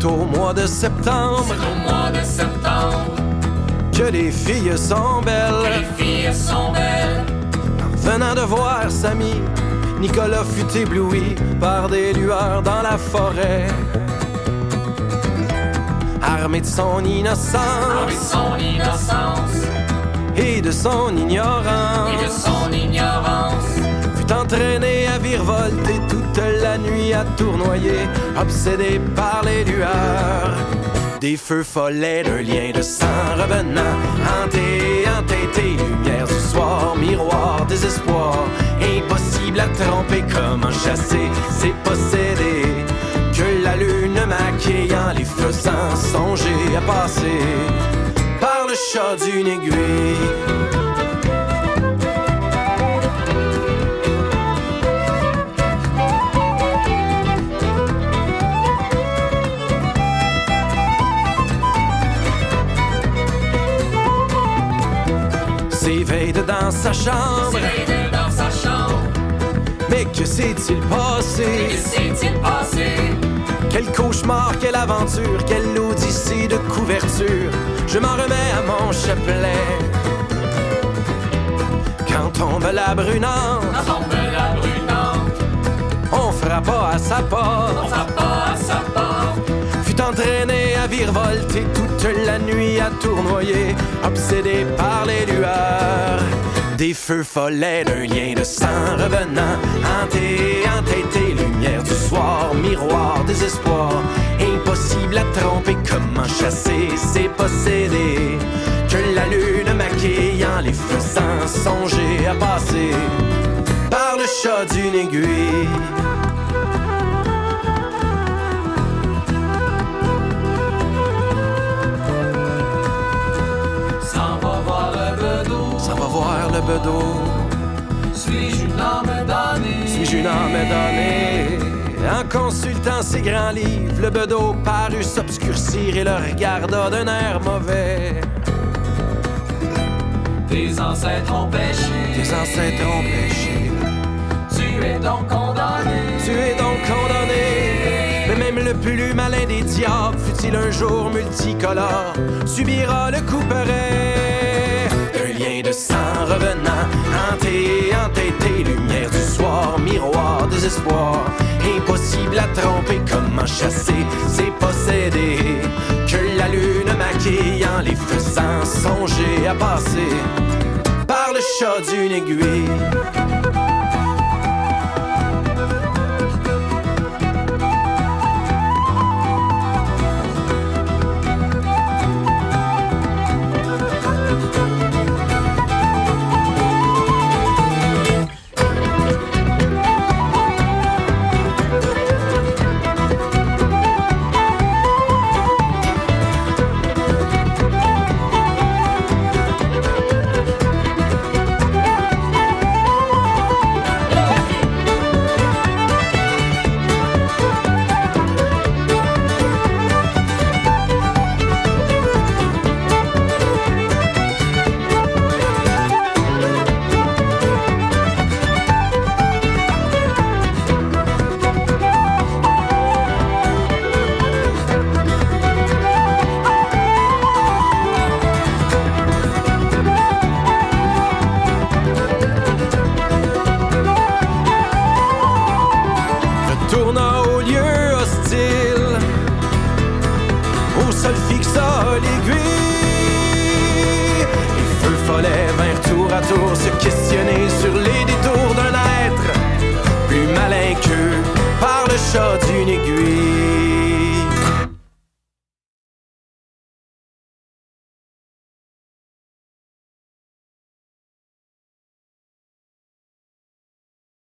au mois de septembre, c'est au mois de septembre que les filles sont que belles. les filles sont belles. Venant de voir Samy, Nicolas fut ébloui par des lueurs dans la forêt. Armé de son Avec innocence son innocence et de son ignorance, et de son ignorance, fut entraîné à virevolter toute la nuit à tournoyer, obsédé par les lueurs. Des feux follets d'un lien de sang revenant, hanté, entêté, lumière du soir, miroir, désespoir, impossible à tromper, comment chasser ces possédés, que la lune maquillant les faisant songer à passer par le chat d'une aiguille. S'éveille dans sa chambre, s'éveille dans sa chambre. mais que s'est-il Que passé? s'est-il passé? Quel cauchemar, quelle aventure, quelle odyssée de couverture. Je m'en remets à mon chapelet. Quand tombe la brunante, Quand tombe la brunante, on frappa à sa on porte. frappe pas à sa porte. Fut entraîné à virevolter toute la nuit à tournoyer, obsédé par les lueurs. Des feux follets d'un lien de sang revenant, hanté, entêté, lumière du soir, miroir, désespoir, impossible à tromper, comment chasser ces possédés, que la lune maquillant les faisant songer à passer par le chat d'une aiguille. S'en va voir le bedeau. Ça va voir le bedeau. Suis-je une âme damnée? Suis-je une âme damnée? En consultant ses grands livres, le bedeau parut s'obscurcir et le regarda d'un air mauvais. Tes ancêtres ont péché. Tes ancêtres ont péché. Tu es donc condamné. Tu es donc condamné. Mais même le plus malin des diables, fut-il un jour multicolore, subira le couperet. Un lien de sang revenant, hanté, entêté, lumière du soir, miroir, désespoir, impossible à tromper, comment chasser ces possédés, que la lune maquillant les faisant songer à passer par le chat d'une aiguille. Retourna au lieu hostile, au sol fixa l'aiguille. Les feux follets vinrent tour à tour se questionner sur les détours d'un être plus malin qu'eux par le chat d'une aiguille.